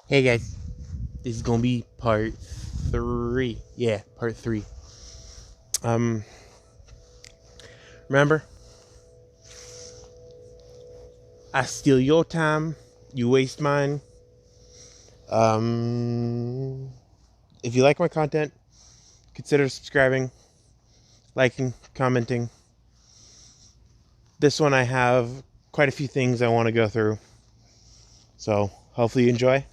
Hey guys, this is gonna be part 3. Yeah, part 3. Um, Remember, I steal your time, you waste mine. If you like my content, consider subscribing, liking, commenting. This one I have quite a few things I want to go through, so hopefully you enjoy.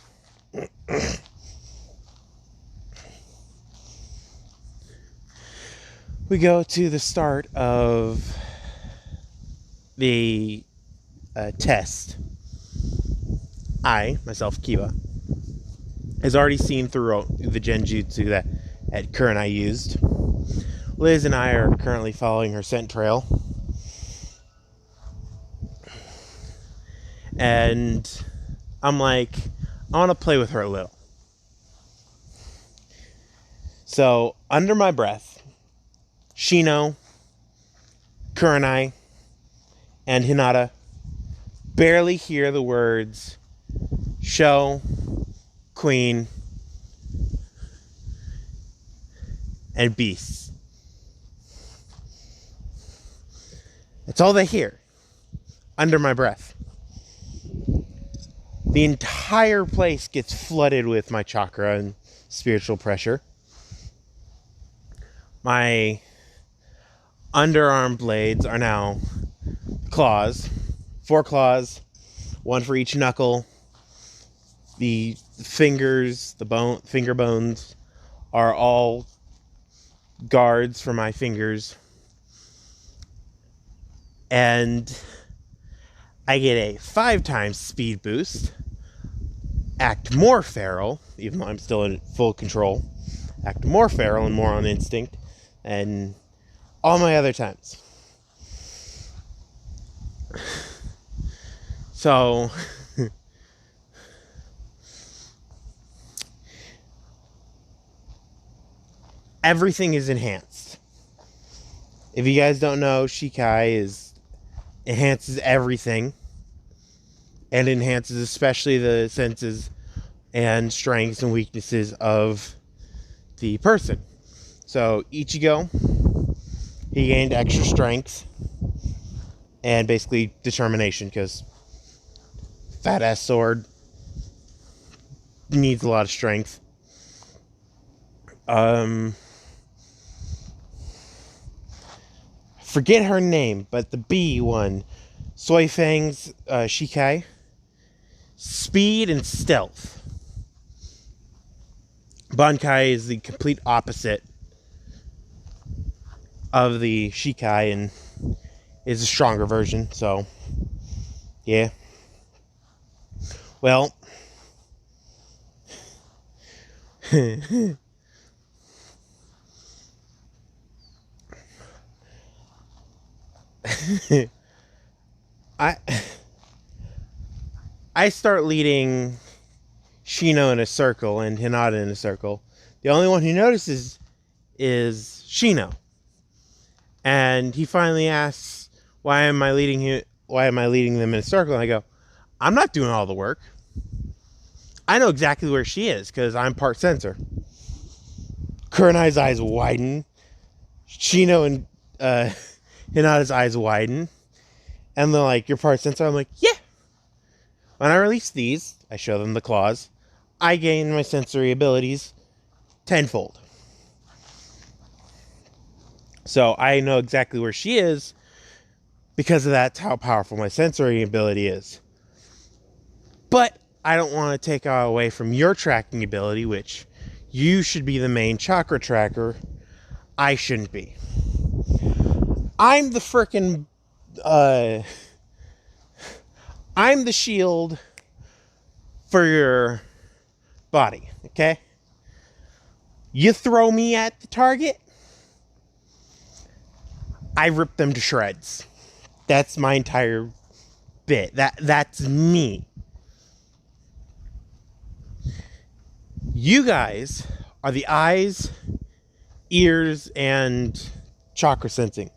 We go to the start of the test. I, myself, Kiba, has already seen throughout the genjutsu that Kerr and I used. Liz and I are currently following her scent trail. And I'm like, I want to play with her a little. So, under my breath, Shino, Kurenai, and Hinata barely hear the words show, queen, and beasts. That's all they hear under my breath. The entire place gets flooded with my chakra and spiritual pressure. My underarm blades are now claws. 4 claws, 1 for each knuckle. The fingers, finger bones are all guards for my fingers. And I get a 5 times speed boost. Act more feral, even though I'm still in full control. Act more feral and more on instinct than all my other times. So, everything is enhanced. If you guys don't know, Shikai enhances everything. And enhances especially the senses and strengths and weaknesses of the person. So Ichigo, he gained extra strength and basically determination, because fat ass sword needs a lot of strength. Forget her name, but the B one, Soy Fang's Shikai, speed and stealth. Bankai is the complete opposite of the Shikai and is a stronger version, so yeah. Well, I start leading Shino in a circle and Hinata in a circle. The only one who notices is Shino. And he finally asks, why am I leading them in a circle? And I go, I'm not doing all the work. I know exactly where she is because I'm part sensor. Kurenai's eyes widen. Shino and Hinata's eyes widen. And they're like, you're part sensor? I'm like, yeah. When I release these, I show them the claws. I gain my sensory abilities tenfold. So I know exactly where she is because of that's how powerful my sensory ability is. But I don't want to take away from your tracking ability, which you should be the main chakra tracker. I shouldn't be. I'm the frickin' I'm the shield for your body, okay? You throw me at the target, I rip them to shreds. That's my entire bit. That's me. You guys are the eyes, ears, and chakra sensing.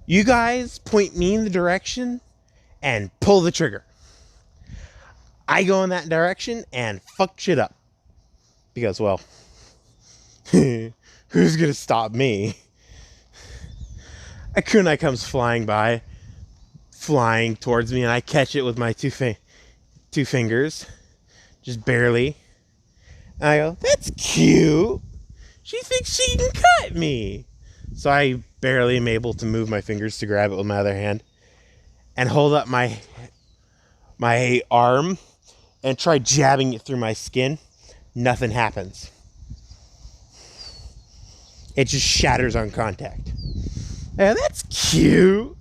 You guys point me in the direction and pull the trigger. I go in that direction and fuck shit up. Because, well, who's gonna stop me? A kunai comes flying by, flying towards me, and I catch it with my two fingers, just barely. And I go, that's cute. She thinks she can cut me. So I barely am able to move my fingers to grab it with my other hand and hold up my arm and try jabbing it through my skin. Nothing happens. It just shatters on contact. Yeah, that's cute.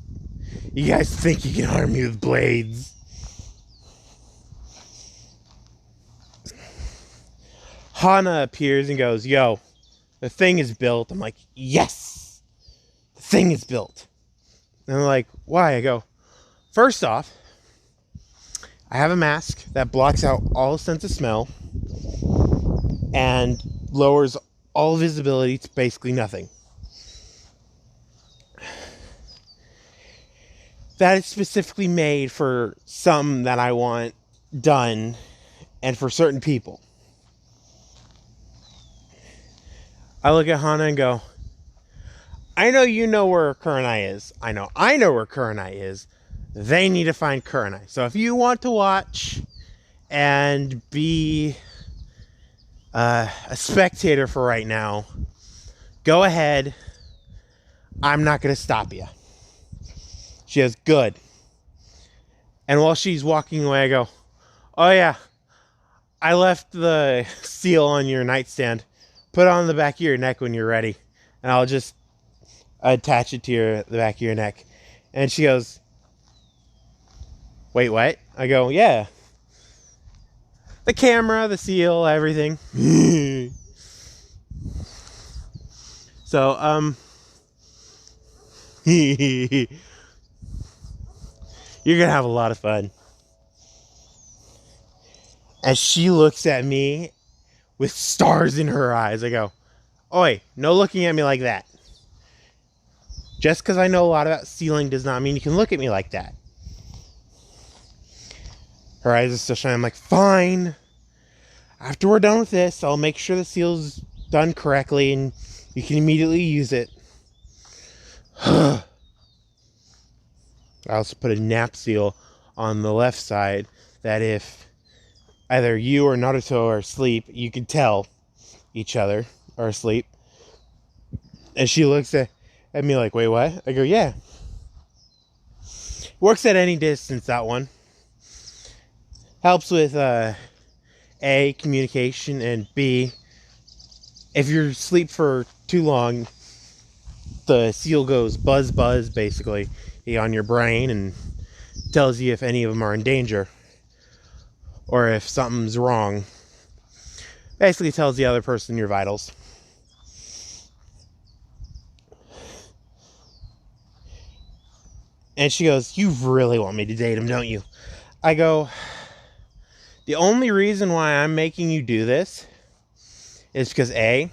You guys think you can harm me with blades? Hana appears and goes, yo, the thing is built. I'm like, yes, the thing is built. And they're like, why? I go, first off, I have a mask that blocks out all sense of smell and lowers all visibility to basically nothing. That is specifically made for some that I want done and for certain people. I look at Hana and go, I know you know where Kurenai is. I know where Kurenai is. They need to find Kurenai. So if you want to watch and be a spectator for right now, go ahead. I'm not going to stop you. She goes, good. And while she's walking away, I go, oh yeah, I left the seal on your nightstand. Put it on the back of your neck when you're ready. And I'll just attach it to the back of your neck. And she goes, wait, what? I go, yeah. The camera, the seal, everything. So, you're gonna have a lot of fun. As she looks at me with stars in her eyes, I go, oi, no looking at me like that. Just because I know a lot about sealing does not mean you can look at me like that. Her eyes are still shining. I'm like, fine. After we're done with this, I'll make sure the seal's done correctly and you can immediately use it. I also put a nap seal on the left side that if either you or Naruto are asleep, you can tell each other are asleep. And she looks at me like, wait, what? I go, yeah. Works at any distance, that one. Helps with A, communication, and B, if you're asleep for too long, the seal goes buzz buzz basically on your brain and tells you if any of them are in danger or if something's wrong. Basically tells the other person your vitals. And she goes, you really want me to date him, don't you? I go, the only reason why I'm making you do this is because A,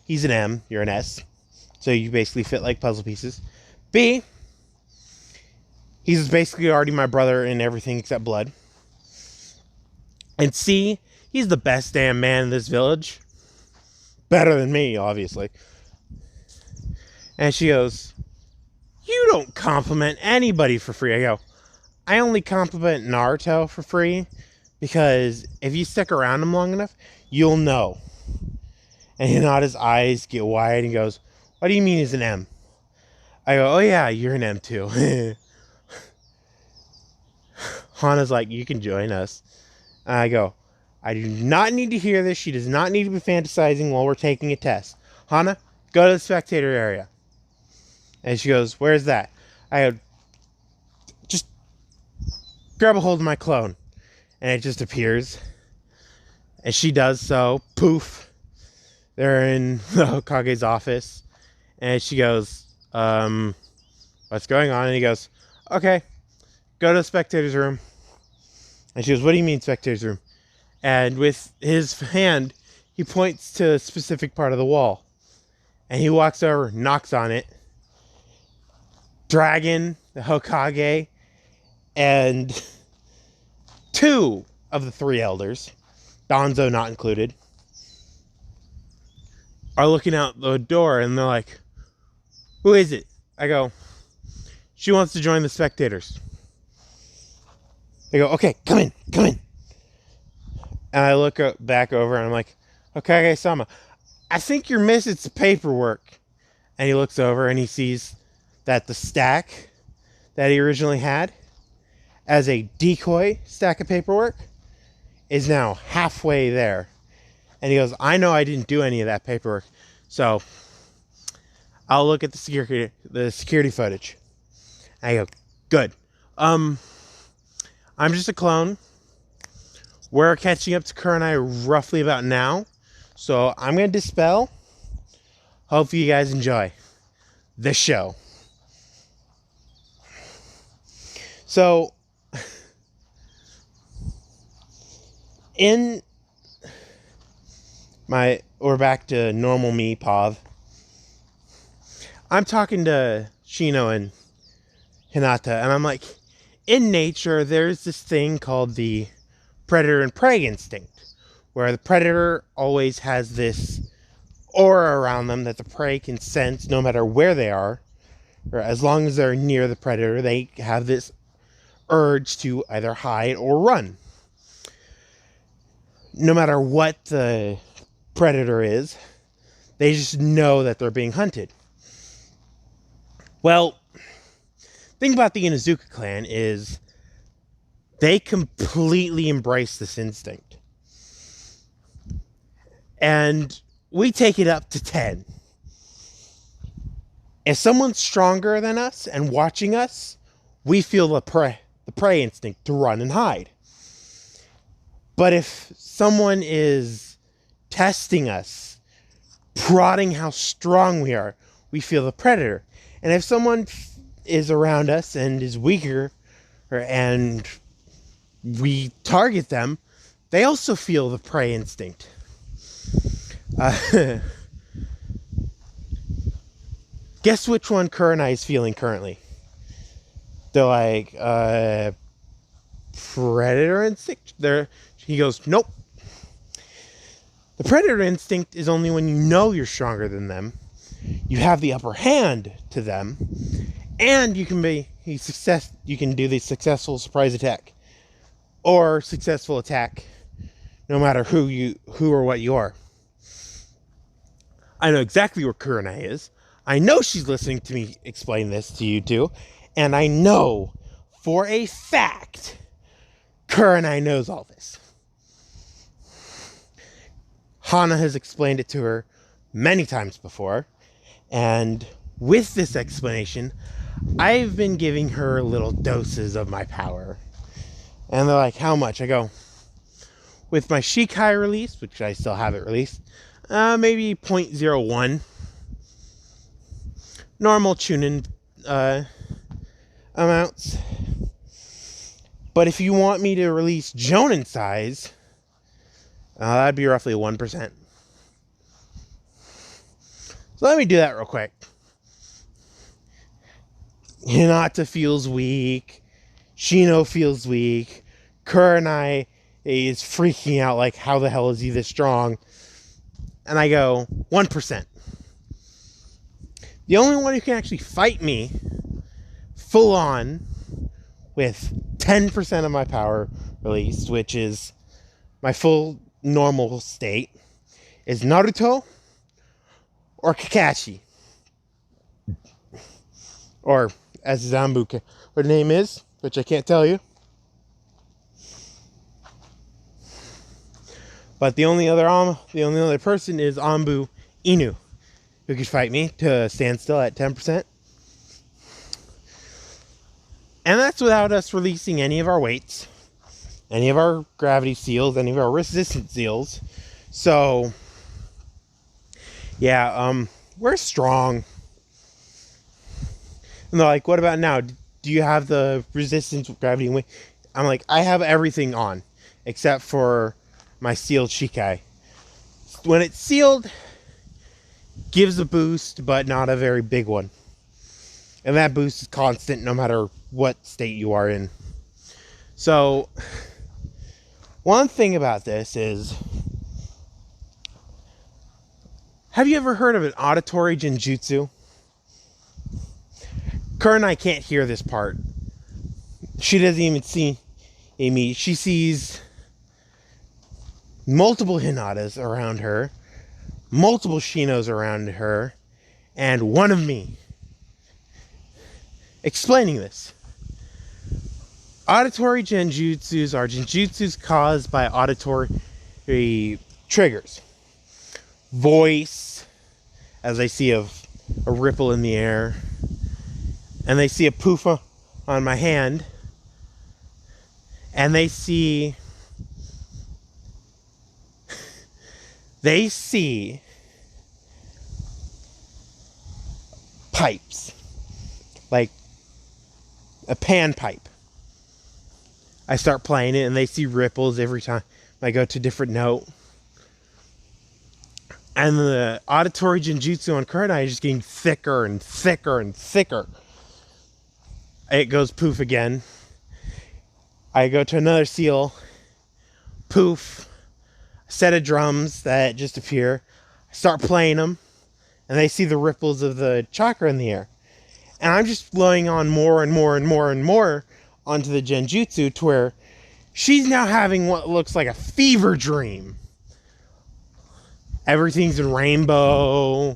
he's an M, you're an S. So you basically fit like puzzle pieces. B, he's basically already my brother in everything except blood. And C, he's the best damn man in this village. Better than me, obviously. And she goes, you don't compliment anybody for free. I go, I only compliment Naruto for free because if you stick around him long enough, you'll know. And Hinata's eyes get wide and goes, what do you mean he's an M? I go, oh yeah, you're an M too. Hana's like, you can join us. And I go, I do not need to hear this. She does not need to be fantasizing while we're taking a test. Hana, go to the spectator area. And she goes, where's that? I go, just grab a hold of my clone. And it just appears. And she does so. Poof. They're in the Hokage's office. And she goes, what's going on? And he goes, okay, go to the spectator's room. And she goes, what do you mean spectator's room? And with his hand, he points to a specific part of the wall. And he walks over, knocks on it. Dragon, the Hokage, and 2 of the three elders, Donzo not included, are looking out the door and they're like, who is it? I go, she wants to join the spectators. They go, okay, come in. And I look back over and I'm like, okay, Sama, I think you're missing some paperwork. And he looks over and he sees that the stack that he originally had as a decoy stack of paperwork is now halfway there. And he goes, I know I didn't do any of that paperwork, so I'll look at the security footage. And I go, good. I'm just a clone. We're catching up to Kurenai roughly about now, so I'm going to dispel. Hopefully you guys enjoy the show. So, we're back to normal me, Pav. I'm talking to Shino and Hinata, and I'm like, in nature, there's this thing called the predator and prey instinct, where the predator always has this aura around them that the prey can sense no matter where they are, or as long as they're near the predator, they have this urge to either hide or run. No matter what the predator is, they just know that they're being hunted. Well, the thing about the Inazuka clan is they completely embrace this instinct. And we take it up to 10. If someone's stronger than us and watching us, we feel the prey instinct to run and hide. But if someone is testing us, prodding how strong we are, we feel the predator. And if someone is around us and is weaker, and we target them, they also feel the prey instinct. Guess which one Kurenai is feeling currently? They're like, predator instinct? He goes, nope. The predator instinct is only when you know you're stronger than them, you have the upper hand to them, and you can do the successful surprise attack. Or successful attack, no matter who or what you are. I know exactly where Kurenai is. I know she's listening to me explain this to you two. And I know for a fact Kurenai knows all this. Hana has explained it to her many times before. And with this explanation, I've been giving her little doses of my power. And they're like, how much? I go, with my Shikai release, which I still haven't released, maybe 0.01. Normal Chunin amounts. But if you want me to release Jonin size, that'd be roughly 1%. So let me do that real quick. Hinata feels weak. Shino feels weak. Kurenai is freaking out like, how the hell is he this strong? And I go, 1%. The only one who can actually fight me full on with 10% of my power released, which is my full normal state, is Naruto or Kakashi. Or, as Zambu, what her name is, which I can't tell you. But the only other person is Anbu Inu, who could fight me to stand still at 10%. And that's without us releasing any of our weights, any of our gravity seals, any of our resistance seals. So, yeah, we're strong. And they're like, what about now? Do you have the resistance, gravity, and weight? I'm like, I have everything on, except for my sealed Shikai. When it's sealed, gives a boost, but not a very big one. And that boost is constant no matter what state you are in. So, One thing about this is, have you ever heard of an auditory genjutsu? Kurenai can't hear this part. She doesn't even see me. She sees multiple Hinatas around her, multiple Shinos around her, and one of me. Explaining this. Auditory genjutsus are genjutsus caused by auditory triggers. Voice, as they see a ripple in the air, and they see a poof on my hand, and they see pipes, like a pan pipe. I start playing it and they see ripples every time I go to a different note. And the auditory genjutsu on Kurenai is just getting thicker and thicker and thicker. It goes poof again. I go to another seal. Poof. A set of drums that just appear. I start playing them. And they see the ripples of the chakra in the air. And I'm just flowing on more and more and more and more onto the genjutsu to where she's now having what looks like a fever dream. Everything's in rainbow.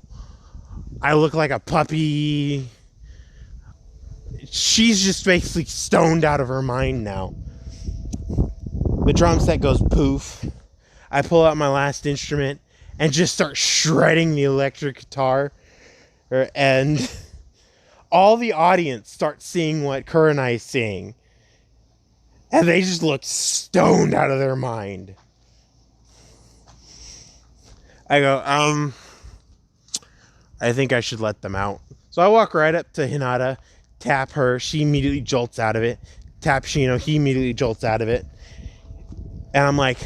I look like a puppy. She's just basically stoned out of her mind now. The drum set goes poof. I pull out my last instrument and just start shredding the electric guitar. And all the audience starts seeing what Kurenai is seeing. And they just look stoned out of their mind. I go, I think I should let them out. So I walk right up to Hinata, tap her. She immediately jolts out of it. Tap Shino. He immediately jolts out of it. And I'm like,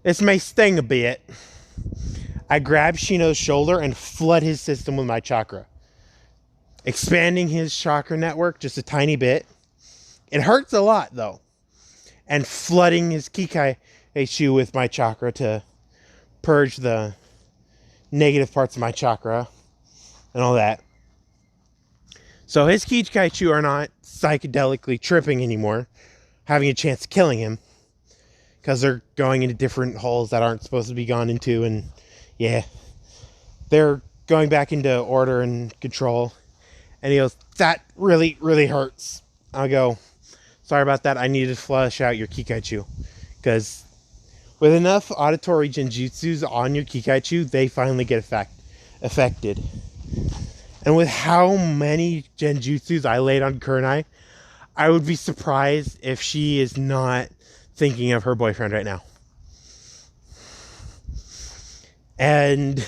this may sting a bit. I grab Shino's shoulder and flood his system with my chakra, expanding his chakra network just a tiny bit. It hurts a lot, though. And flooding his Kikaichu with my chakra to purge the negative parts of my chakra and all that. So his Kikaichu are not psychedelically tripping anymore, having a chance of killing him, because they're going into different holes that aren't supposed to be gone into, and yeah, they're going back into order and control. And he goes, that really, really hurts. I go, sorry about that. I need to flush out your Kikaichu. Because with enough auditory genjutsus on your Kikaichu, they finally get affected. And with how many genjutsus I laid on Kurenai, I would be surprised if she is not thinking of her boyfriend right now. And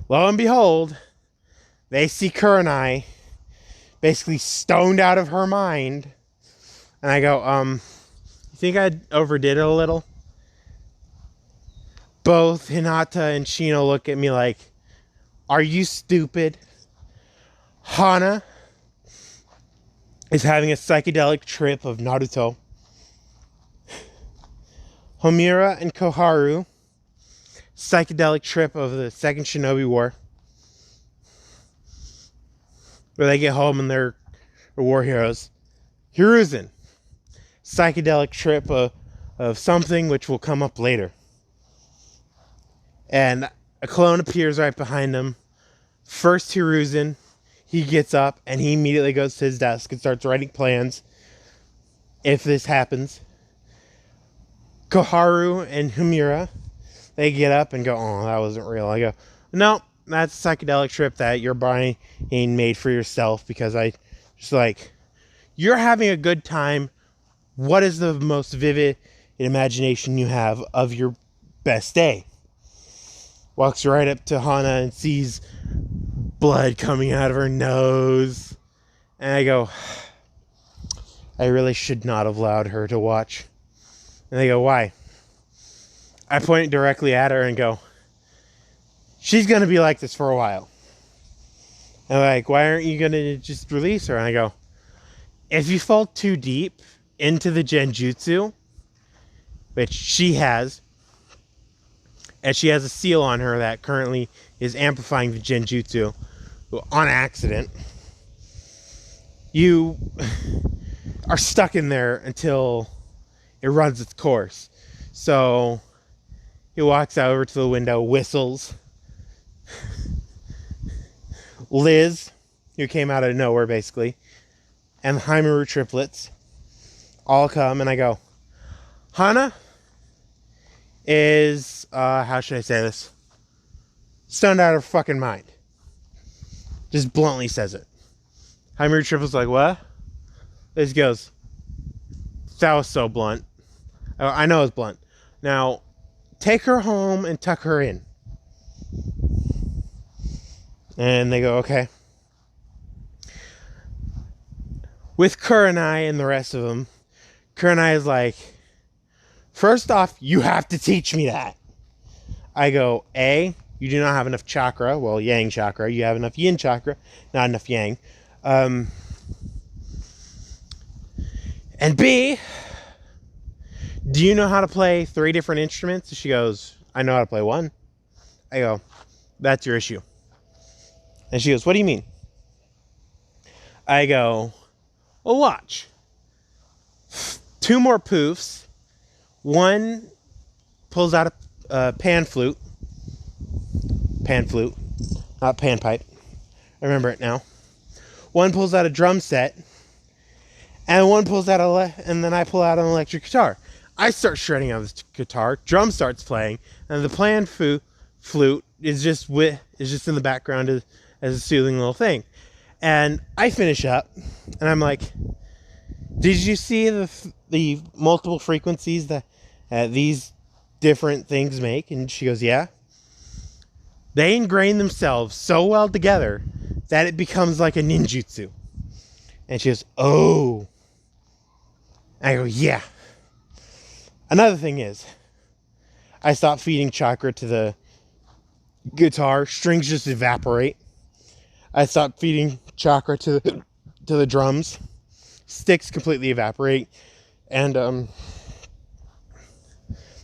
lo and behold, they see Kurenai basically stoned out of her mind. And I go, you think I overdid it a little? Both Hinata and Shino look at me like, are you stupid? Hana is having a psychedelic trip of Naruto. Homura and Koharu, psychedelic trip of the Second Shinobi War, where they get home and they're war heroes. Hiruzen, psychedelic trip of something which will come up later. And a clone appears right behind him. First Hiruzen, he gets up and he immediately goes to his desk and starts writing plans if this happens. Koharu and Homura, they get up and go, oh, that wasn't real. I go, no, that's a psychedelic trip that your brain made for yourself, because I just like, you're having a good time. What is the most vivid imagination you have of your best day? Walks right up to Hana and sees blood coming out of her nose. And I go, I really should not have allowed her to watch. And they go, why? I point directly at her and go, she's going to be like this for a while. And they're like, why aren't you going to just release her? And I go, if you fall too deep into the genjutsu, which she has. And she has a seal on her that currently is amplifying the genjutsu on accident. You are stuck in there until it runs its course. So he walks out over to the window, whistles. Liz, who came out of nowhere basically, and the Haimaru triplets all come, and I go, Hana is, how should I say this? Stoned out of her fucking mind. Just bluntly says it. Haimaru triplets like, what? Liz goes, that was so blunt. I know it's blunt. Now, take her home and tuck her in. And they go, okay. With Kurenai and the rest of them, Kurenai is like, first off, you have to teach me that. I go, A, you do not have enough chakra. Well, yang chakra. You have enough yin chakra, not enough yang. And B, do you know how to play 3 different instruments? She goes, I know how to play 1. I go, that's your issue. And she goes, what do you mean? I go, well, watch. 2 more poofs. One pulls out a pan flute. Pan flute, not pan pipe. I remember it now. One pulls out a drum set. And one pulls out and then I pull out an electric guitar. I start shredding on this guitar. Drum starts playing, and the pan flute is just in the background as a soothing little thing. And I finish up, and I'm like, did you see the multiple frequencies that these different things make? And she goes, yeah. They ingrain themselves so well together that it becomes like a ninjutsu. And she goes, oh. I go, yeah. Another thing is, I stop feeding chakra to the guitar. Strings just evaporate. I stop feeding chakra to the drums. Sticks completely evaporate. And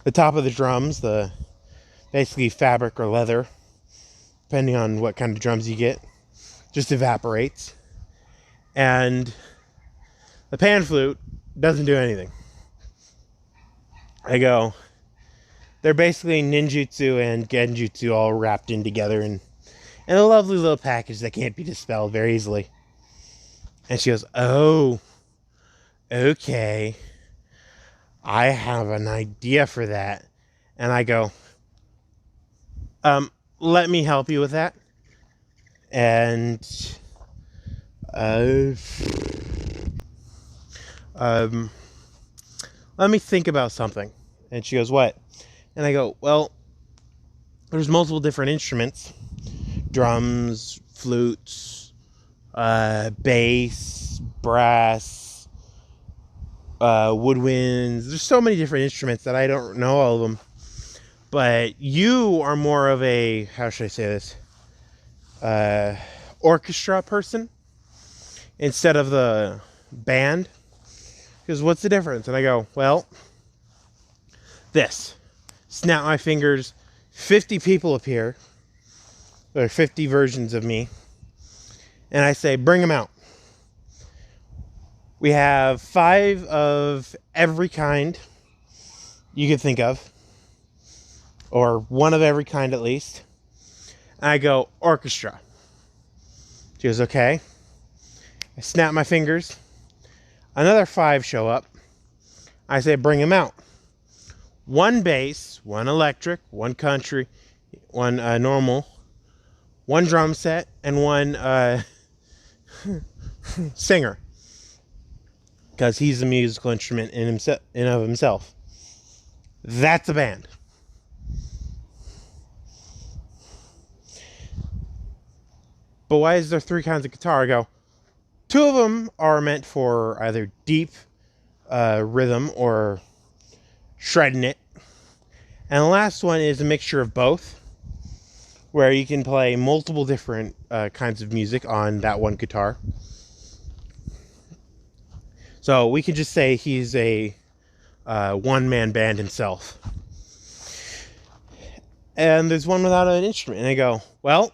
the top of the drums, the basically fabric or leather, depending on what kind of drums you get, just evaporates. And the pan flute doesn't do anything. I go, they're basically ninjutsu and genjutsu all wrapped in together in a lovely little package that can't be dispelled very easily. And she goes, oh, okay. I have an idea for that. And I go, let me help you with that. And let me think about something. And she goes, what? And I go, well, there's multiple different instruments. Drums, flutes, bass, brass, woodwinds. There's so many different instruments that I don't know all of them. But you are more of a, how should I say this? Orchestra person instead of the band. Because what's the difference? And I go, well, this. Snap my fingers, 50 people appear. There are 50 versions of me. And I say, bring them out. We have 5 of every kind you could think of. Or 1 of every kind at least. And I go, orchestra. She goes, okay. I snap my fingers. Another 5 show up. I say, bring them out. 1 bass, 1 electric, 1 country, 1 normal, 1 drum set, and 1 singer. Because he's a musical instrument in of himself. That's a band. But why is there 3 kinds of guitar? I go, 2 of them are meant for either deep rhythm or shredding it. And the last one is a mixture of both, where you can play multiple different kinds of music on that 1 guitar. So we can just say he's a one-man band himself. And there's one without an instrument. And I go, well,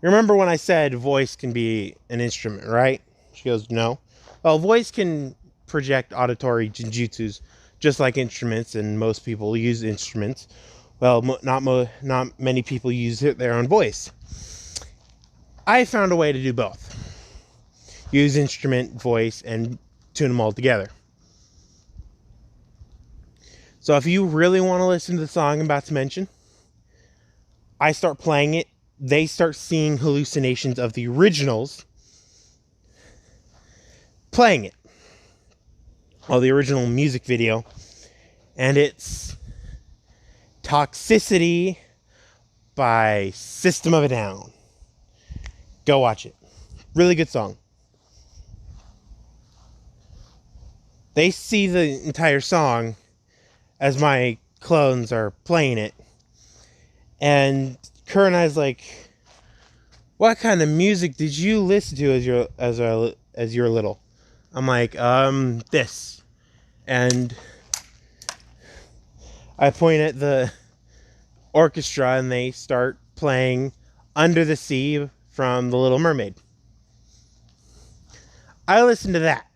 remember when I said voice can be an instrument, right? She goes, no. Well, voice can project auditory genjutsus just like instruments, and most people use instruments. Well, not many people use their own voice. I found a way to do both. Use instrument, voice, and tune them all together. So if you really want to listen to the song I'm about to mention, I start playing it. They start seeing hallucinations of the originals playing it. Well, the original music video. And it's Toxicity by System of a Down. Go watch it. Really good song. They see the entire song as my clones are playing it. And Kerr and I's like, what kind of music did you listen to as you're little? I'm like, this. And I point at the orchestra and they start playing Under the Sea from The Little Mermaid. I listened to that.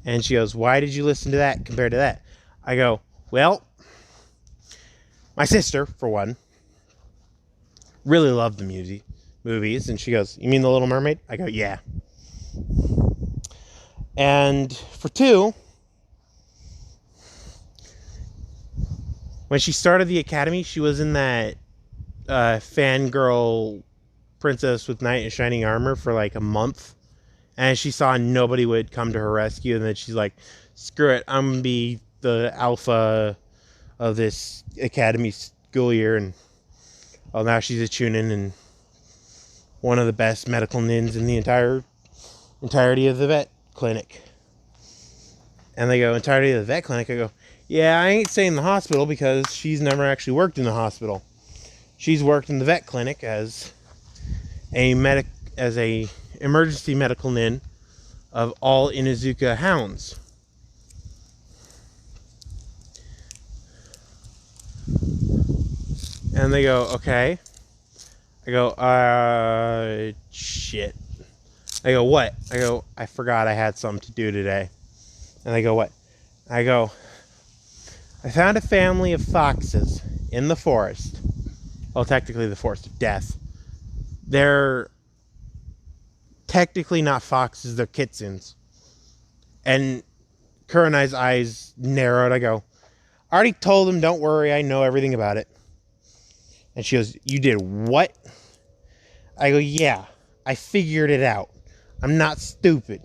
And she goes, why did you listen to that compared to that? I go, well, my sister, for one, really loved the movies. And she goes, you mean The Little Mermaid? I go, yeah. And for two, when she started the academy, she was in that fangirl princess with knight in shining armor for like a month. And she saw nobody would come to her rescue. And then she's like, screw it, I'm going to be the alpha of this academy school year. And well, now she's a chunin and one of the best medical nins in the entirety of the vet clinic. And they go, entirety of the vet clinic? I go, yeah, I ain't saying the hospital because she's never actually worked in the hospital. She's worked in the vet clinic as a emergency medical nin of all Inuzuka hounds. And they go, okay. I go, shit. I go, what? I go, I forgot I had something to do today. And they go, what? I go, I found a family of foxes in the forest. Well, technically the forest of death. They're technically not foxes, they're kitsunes. And Kurenai's eyes narrowed. I go, I already told him, don't worry, I know everything about it. And she goes, you did what? I go, yeah, I figured it out. I'm not stupid.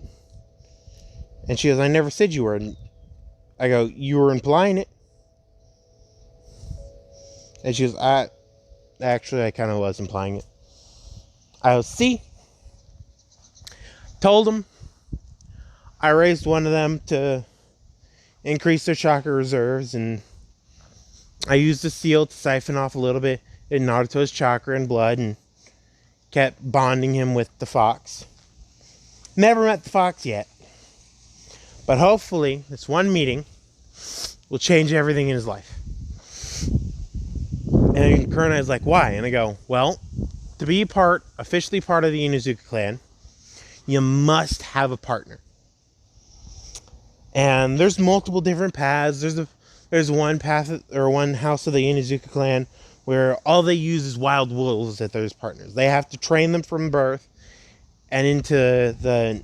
And she goes, I never said you were. I go, you were implying it. And she goes, I kind of was implying it. I go, see? Told them. I raised one of them to increase their chakra reserves, and I used the seal to siphon off a little bit in Naruto's chakra and blood, and kept bonding him with the fox. Never met the fox yet. But hopefully, this one meeting will change everything in his life. And Kurenai is like, why? And I go, well, to be officially part of the Inuzuka clan, you must have a partner. And there's multiple different paths. There's one path or one house of the Inuzuka clan where all they use is wild wolves as their partners. They have to train them from birth and into the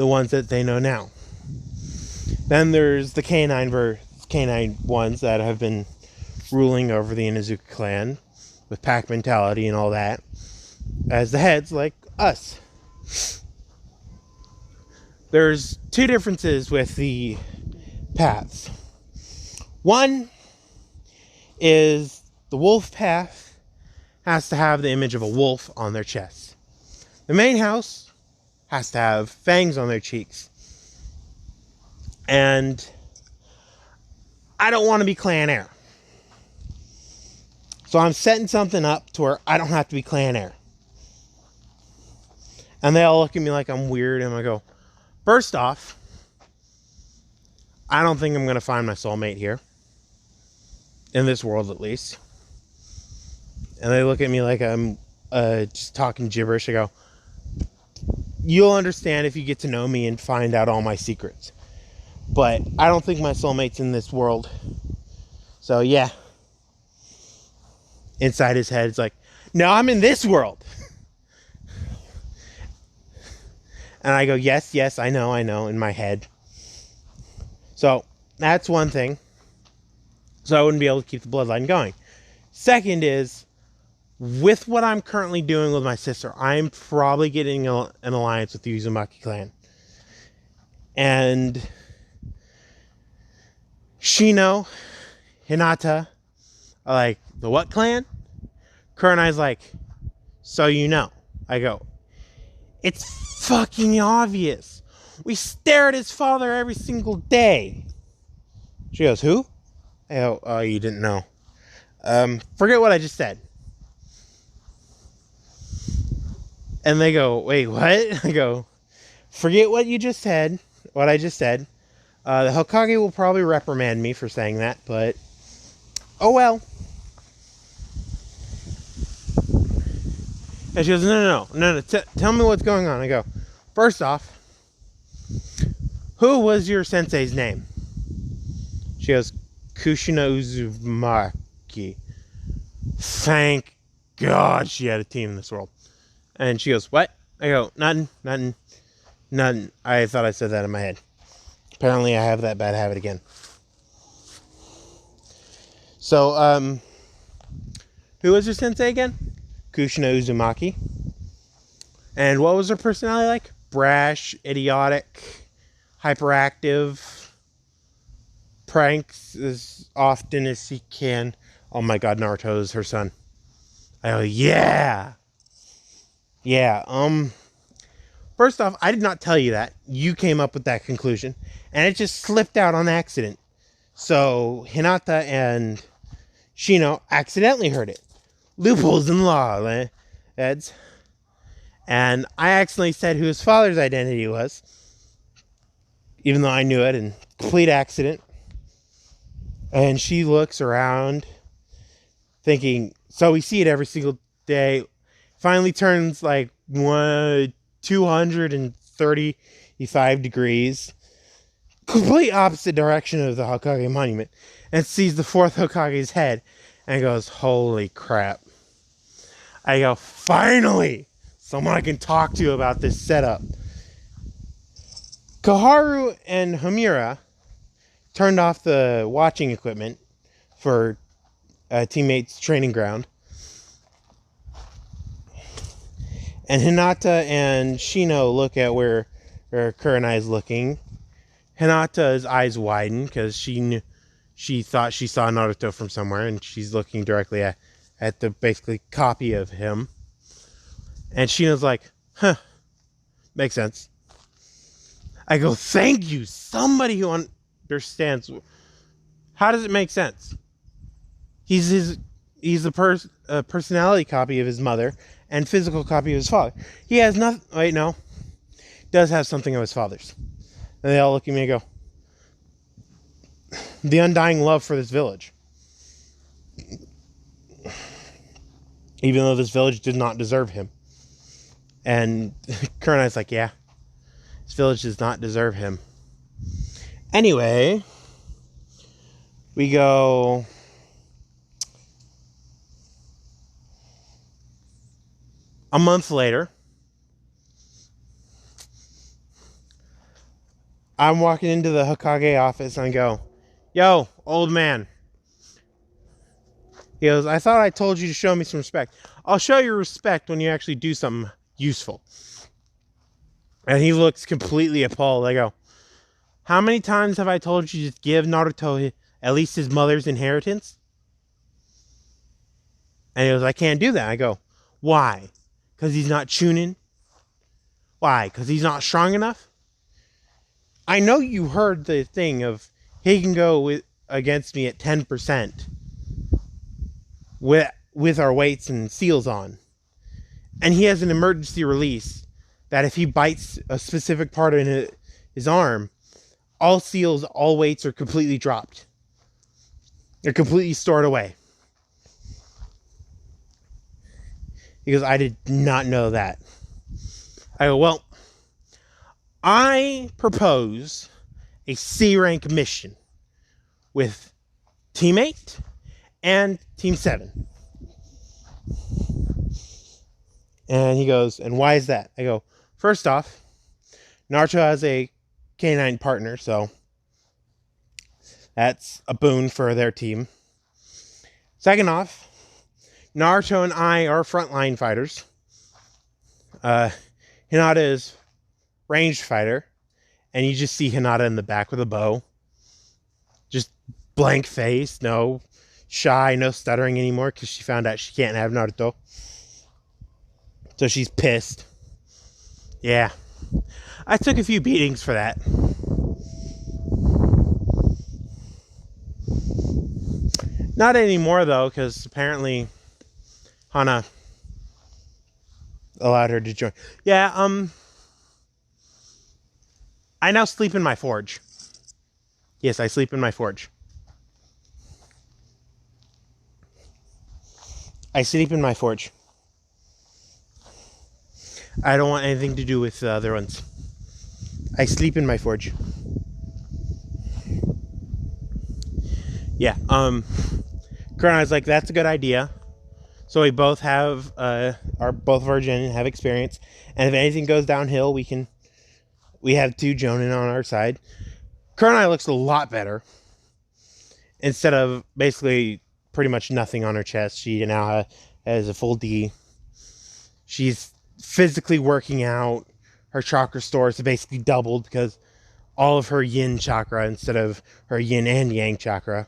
ones that they know now. Then there's the canine ones that have been ruling over the Inuzuka clan with pack mentality and all that as the heads, like us. There's two differences with the paths. One is the wolf path has to have the image of a wolf on their chest. The main house has to have fangs on their cheeks. And I don't want to be clan heir. So I'm setting something up to where I don't have to be clan heir. And they all look at me like I'm weird, and I go, first off, I don't think I'm going to find my soulmate here. In this world, at least. And they look at me like I'm just talking gibberish. I go, you'll understand if you get to know me and find out all my secrets. But I don't think my soulmate's in this world. So, yeah. Inside his head, it's like, no, I'm in this world. And I go, yes, I know, in my head. So, that's one thing. So I wouldn't be able to keep the bloodline going. Second is, with what I'm currently doing with my sister, I'm probably getting an alliance with the Uzumaki clan. And Shino, Hinata are like, the what clan? Kurenai's like, so you know. I go, it's fucking obvious. We stare at his father every single day. She goes, who? I go, oh, you didn't know. Forget what I just said. And they go, wait, what? I go, forget what you just said, what I just said. The Hokage will probably reprimand me for saying that, but oh well. And she goes, no. Tell me what's going on. I go, first off, who was your sensei's name? She goes, Kushina Uzumaki. Thank God she had a team in this world. And she goes, what? I go, nothing. I thought I said that in my head. Apparently I have that bad habit again. So, who was your sensei again? Kushina Uzumaki. And what was her personality like? Brash, idiotic, hyperactive, pranks as often as he can. Oh my God, Naruto is her son. I go, yeah. First off, I did not tell you that. You came up with that conclusion. And it just slipped out on accident. So, Hinata and Shino accidentally heard it. Loopholes in the law, lads. And I accidentally said who his father's identity was. Even though I knew it, in complete accident. And she looks around, thinking, so we see it every single day. Finally turns like 235 degrees. Complete opposite direction of the Hokage monument. And sees the fourth Hokage's head. And goes, holy crap. I go, finally! Someone I can talk to about this setup. Koharu and Hamura turned off the watching equipment for teammates' training ground. And Hinata and Shino look at where Kurenai is looking. Hinata's eyes widen because she thought she saw Naruto from somewhere, and she's looking directly at the basically copy of him. And Shino's like, huh, makes sense. I go, thank you, somebody who understands. How does it make sense? He's a personality copy of his mother and physical copy of his father. He has nothing. Wait, no, does have something of his father's. And they all look at me and go, the undying love for this village. Even though this village did not deserve him. And Kurenai's like, yeah, this village does not deserve him. Anyway, we go a month later. I'm walking into the Hokage office and I go, yo, old man. He goes, I thought I told you to show me some respect. I'll show you respect when you actually do something useful. And he looks completely appalled. I go, how many times have I told you to give Naruto at least his mother's inheritance? And he goes, I can't do that. I go, why? Because he's not Chunin? Why? Because he's not strong enough? I know you heard the thing of he can go against me at 10% with our weights and seals on. And he has an emergency release that if he bites a specific part of his arm, all seals, all weights are completely dropped. They're completely stored away. He goes, I did not know that. I go, well, I propose a C rank mission with Team 8 and Team 7. And he goes, and why is that? I go, first off, Naruto has a canine partner, so that's a boon for their team. Second off, Naruto and I are frontline fighters. Hinata is ranged fighter, and you just see Hinata in the back with a bow. Just blank face, no shy, no stuttering anymore, because she found out she can't have Naruto. So she's pissed. Yeah. I took a few beatings for that. Not anymore, though, because apparently Hana allowed her to join. Yeah, I now sleep in my forge. Yes, I sleep in my forge. I sleep in my forge. I don't want anything to do with the other ones. I sleep in my forge. Yeah, Kurenai's like, that's a good idea. So we both have, both virgin, have experience. And if anything goes downhill, we have two Jonin on our side. Kurenai looks a lot better. Instead of basically pretty much nothing on her chest, she now has a full D. She's physically working out. Her chakra stores have basically doubled because all of her yin chakra instead of her yin and yang chakra.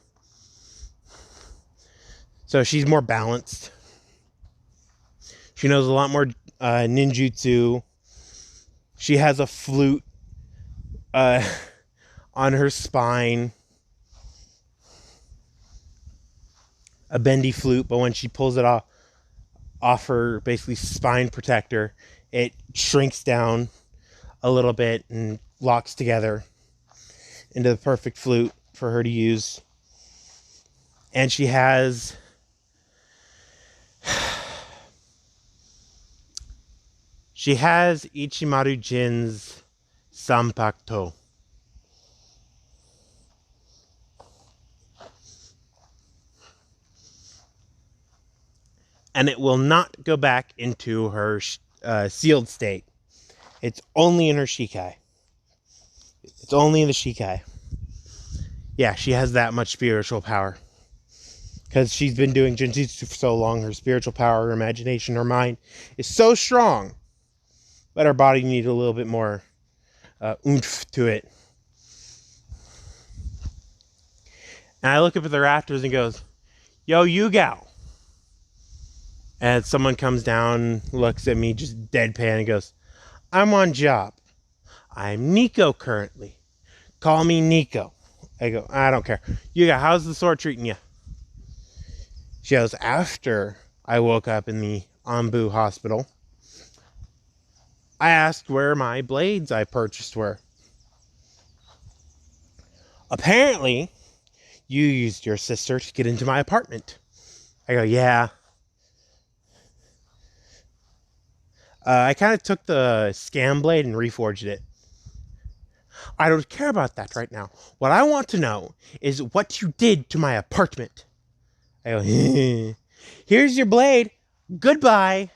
So she's more balanced. She knows a lot more ninjutsu. She has a flute on her spine. A bendy flute, but when she pulls it off her basically spine protector, it shrinks down a little bit and locks together into the perfect flute for her to use. And she has Ichimaru Jin's Sanpakuto. And it will not go back into her sealed state. It's only in her Shikai. It's only in the Shikai. Yeah, she has that much spiritual power. Because she's been doing Jinjutsu for so long, her spiritual power, her imagination, her mind is so strong. But her body needs a little bit more oomph to it. And I look up at the rafters and goes, yo, Yugao. And someone comes down, looks at me, just deadpan, and goes, I'm on job. I'm Nico currently. Call me Nico. I go, I don't care. Yuga, how's the sword treating you? She goes, after I woke up in the Anbu hospital, I asked where my blades I purchased were. Apparently, you used your sister to get into my apartment. I go, yeah. I kind of took the scam blade and reforged it. I don't care about that right now. What I want to know is what you did to my apartment. I go, here's your blade. Goodbye.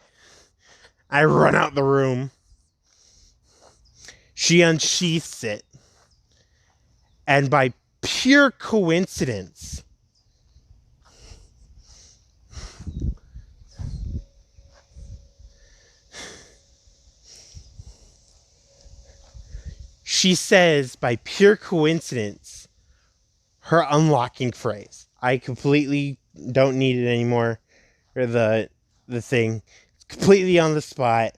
I run out the room. She unsheaths it. And by pure coincidence, she says, by pure coincidence, her unlocking phrase. I completely don't need it anymore. Or the thing. It's completely on the spot.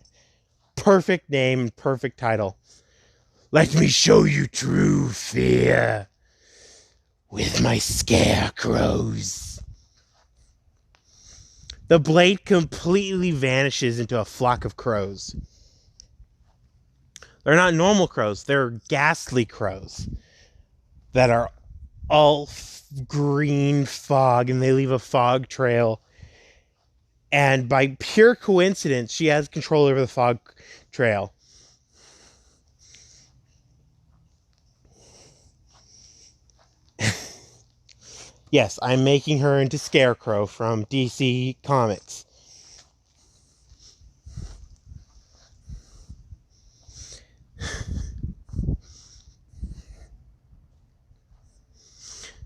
Perfect name, perfect title. Let me show you true fear with my scarecrows. The blade completely vanishes into a flock of crows. They're not normal crows. They're ghastly crows. that are all green fog, and they leave a fog trail. And by pure coincidence, she has control over the fog trail. Yes, I'm making her into Scarecrow from DC Comics.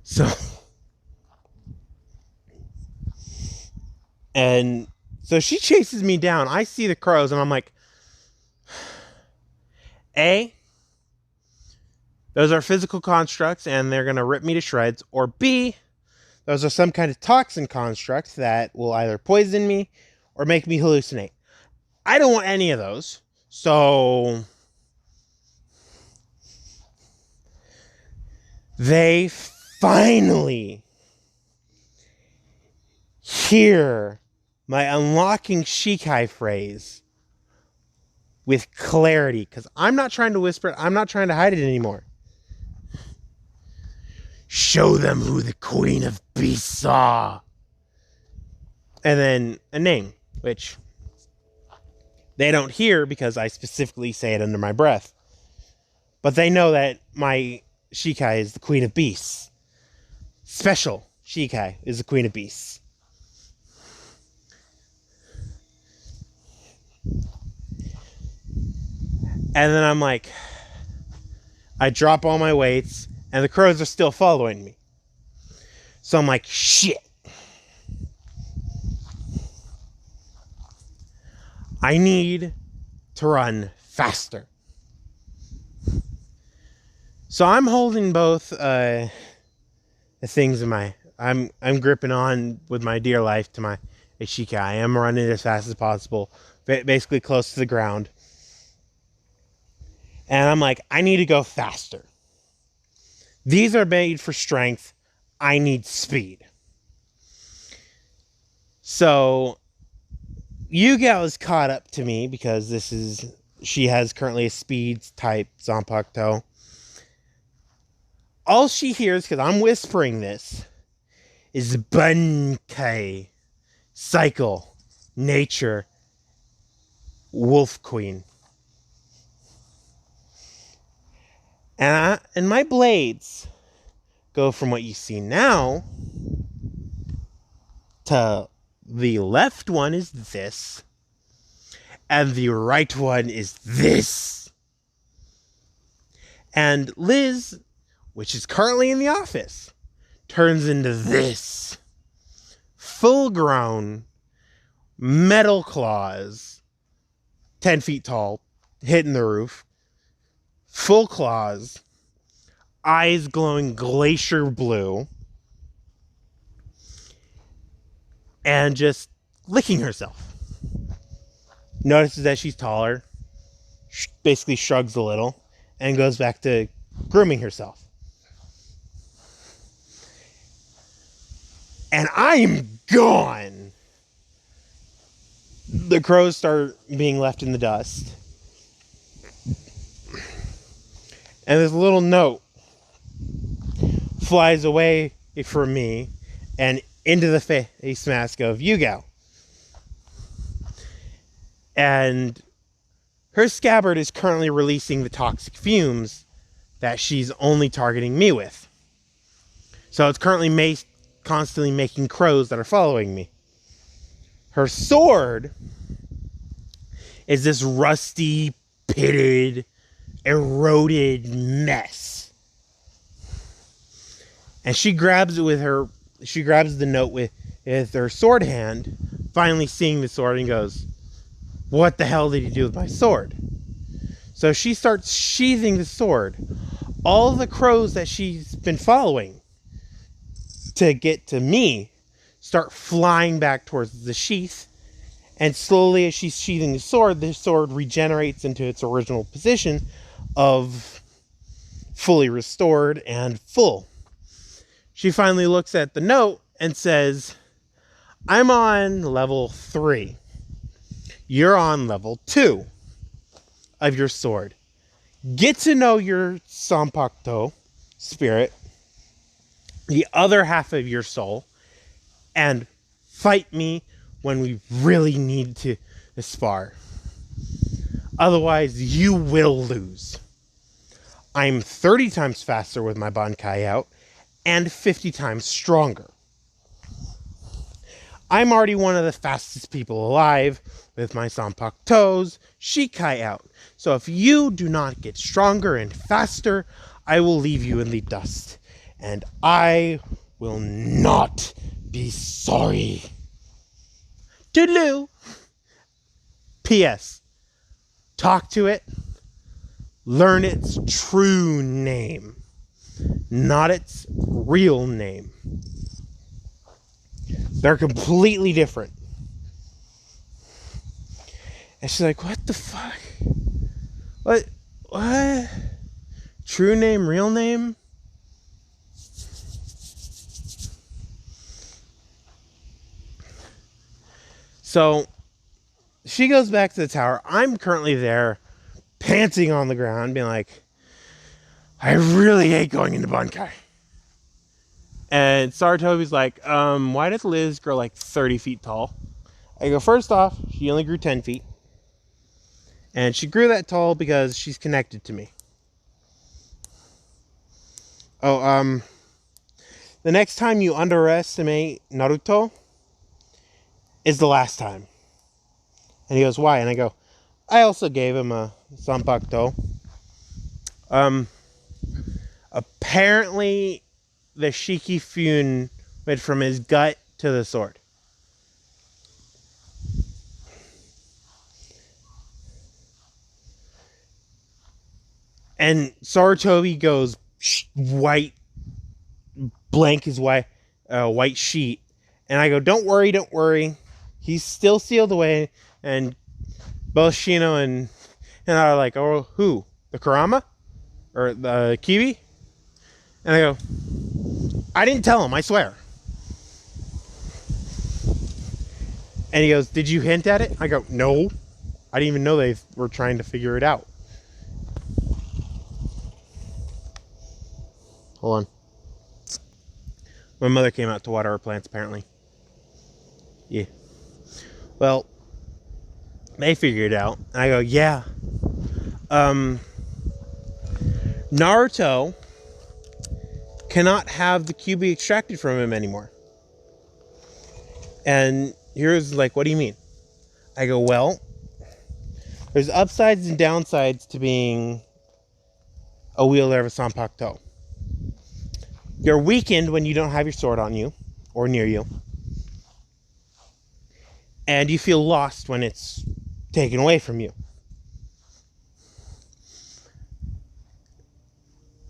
So, and so she chases me down. I see the crows, and I'm like, A, those are physical constructs, and they're going to rip me to shreds. Or B, those are some kind of toxin constructs that will either poison me or make me hallucinate. I don't want any of those. So they finally hear my unlocking Shikai phrase with clarity, because I'm not trying to whisper it. I'm not trying to hide it anymore. Show them who the Queen of Beasts are. And then a name, which they don't hear because I specifically say it under my breath. But they know that my Shikai is the Queen of Beasts. Special Shikai is the Queen of Beasts. And then I'm like, I drop all my weights, and the crows are still following me. So I'm like, shit. I need to run faster. So I'm holding both the things in my... I'm gripping on with my dear life to my Shikai. I am running as fast as possible, basically close to the ground. And I'm like, I need to go faster. These are made for strength. I need speed. So Yugal is caught up to me because she has currently a speed type Zanpakuto. All she hears, because I'm whispering this, is Bunkai, Cycle, Nature, Wolf Queen. And my blades go from what you see now to the left one is this, and the right one is this. And Liz, which is currently in the office, turns into this. Full-grown metal claws, 10 feet tall, hitting the roof. Full claws, eyes glowing glacier blue, and just licking herself. Notices that she's taller, basically shrugs a little, and goes back to grooming herself. And I am gone. The crows start being left in the dust. And this little note flies away from me and into the face mask of Yugal. And her scabbard is currently releasing the toxic fumes that she's only targeting me with. So it's currently constantly making crows that are following me. Her sword is this rusty, pitted, eroded mess. And she grabs the note with her sword hand, finally seeing the sword, and goes, "What the hell did you do with my sword?" So she starts sheathing the sword. All the crows that she's been following to get to me start flying back towards the sheath. And slowly, as she's sheathing the sword regenerates into its original position of fully restored and full. She finally looks at the note and says, "I'm on level 3. You're on level 2 of your sword. Get to know your Zanpakuto spirit, the other half of your soul, and fight me when we really need to spar. Otherwise, you will lose. I'm 30 times faster with my Bankai out and 50 times stronger. I'm already one of the fastest people alive with my Sanpakto's Shikai out. So if you do not get stronger and faster, I will leave you in the dust. And I will not be sorry. Toodaloo. P.S. Talk to it. Learn its true name, not its real name. They're completely different. And she's like, what the fuck? What? True name, real name? So she goes back to the tower. I'm currently there, panting on the ground, being like, I really hate going into Bankai. And Saratobi's like, why does Liz grow like 30 feet tall? I go, first off, she only grew 10 feet. And she grew that tall because she's connected to me. Oh, the next time you underestimate Naruto is the last time. And he goes, why? And I go, I also gave him a Sanpakto. Apparently, the Shiki-Fun went from his gut to the sword. And Saratobi goes white, blank as white sheet. And I go, don't worry. He's still sealed away. And both Shino and I are like, oh, who? The Kurama? Or the Kibi? And I go, I didn't tell him, I swear. And he goes, did you hint at it? I go, no. I didn't even know they were trying to figure it out. Hold on. My mother came out to water her plants, apparently. Yeah. Well, they figured it out. And I go, yeah. Naruto cannot have the Kyuubi extracted from him anymore. And here's like, what do you mean? I go, well, there's upsides and downsides to being a wielder of a Sanpakto. You're weakened when you don't have your sword on you or near you. And you feel lost when it's taken away from you.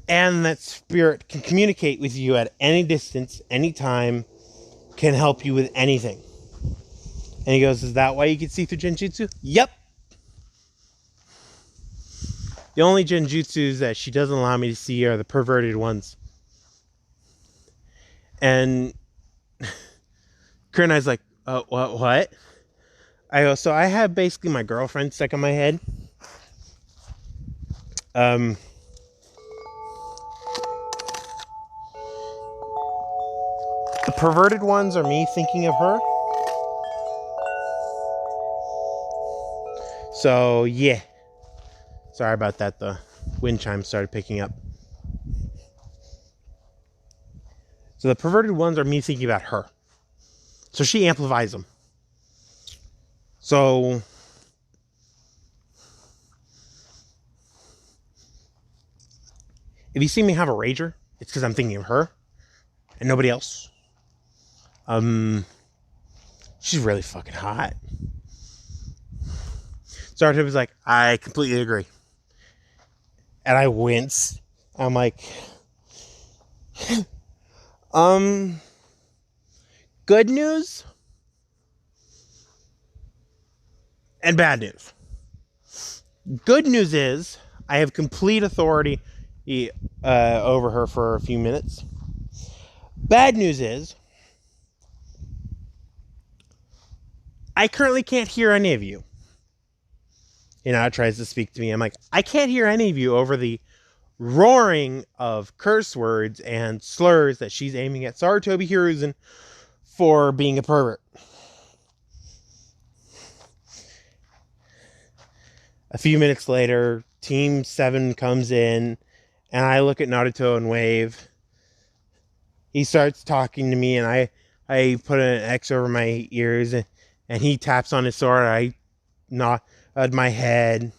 And that spirit can communicate with you at any distance, any time, can help you with anything. And he goes, is that why you can see through Genjutsu? Yep. The only Genjutsus that she doesn't allow me to see are the perverted ones. And Kurenai's like, what? I go, so I have basically my girlfriend stuck in my head. The perverted ones are me thinking of her. So, yeah. Sorry about that. The wind chimes started picking up. So the perverted ones are me thinking about her. So she amplifies them. So if you see me have a rager, it's because I'm thinking of her and nobody else. She's really fucking hot. Saratobi was like, I completely agree. And I wince. I'm like, good news and bad news. Good news is I have complete authority over her for a few minutes. Bad news is I currently can't hear any of you. You know, it tries to speak to me. I'm like, I can't hear any of you over the roaring of curse words and slurs that she's aiming at Sarutobi Hiruzen for being a pervert. A few minutes later, Team 7 comes in, and I look at Naruto and wave. He starts talking to me, and I put an X over my ears, and he taps on his sword. I nod my head,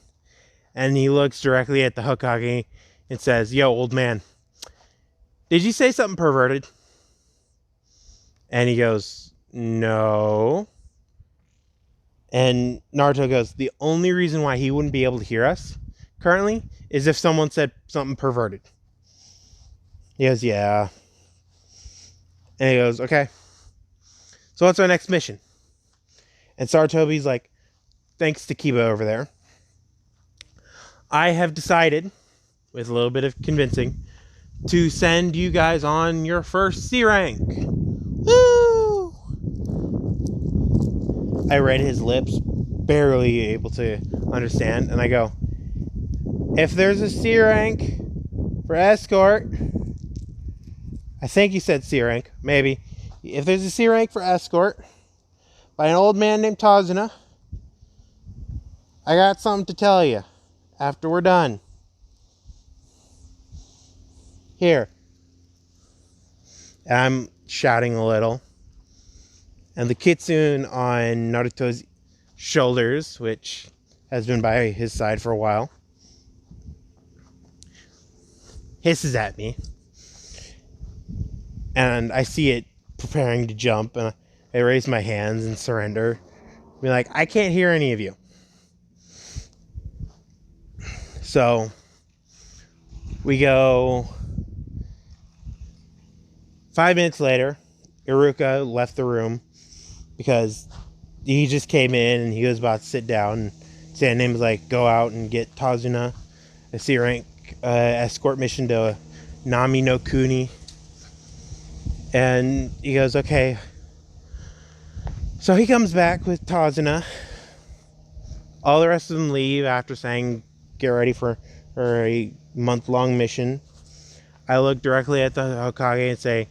and he looks directly at the Hokage and says, "Yo, old man, did you say something perverted?" And he goes, "No." And Naruto goes, "The only reason why he wouldn't be able to hear us currently is if someone said something perverted." He goes, "Yeah." And he goes, "Okay. So what's our next mission?" And Sarutobi's like, "Thanks to Kiba over there, I have decided, with a little bit of convincing, to send you guys on your first C rank." Woo! I read his lips, barely able to understand, and I go, "If there's a C rank for escort," I think he said C rank, maybe. "If there's a C rank for escort by an old man named Tazuna, I got something to tell you after we're done. Here." And I'm shouting a little. And the kitsune on Naruto's shoulders, which has been by his side for a while, hisses at me. And I see it preparing to jump, and I raise my hands and surrender. Be like, "I can't hear any of you." So we go. 5 minutes later, Iruka left the room because he just came in and he was about to sit down. And Sannin was like, "Go out and get Tazuna a C rank escort mission to Nami no Kuni." And he goes, "Okay." So he comes back with Tazuna. All the rest of them leave after saying, "Get ready for a month-long mission." I look directly at the Hokage and say,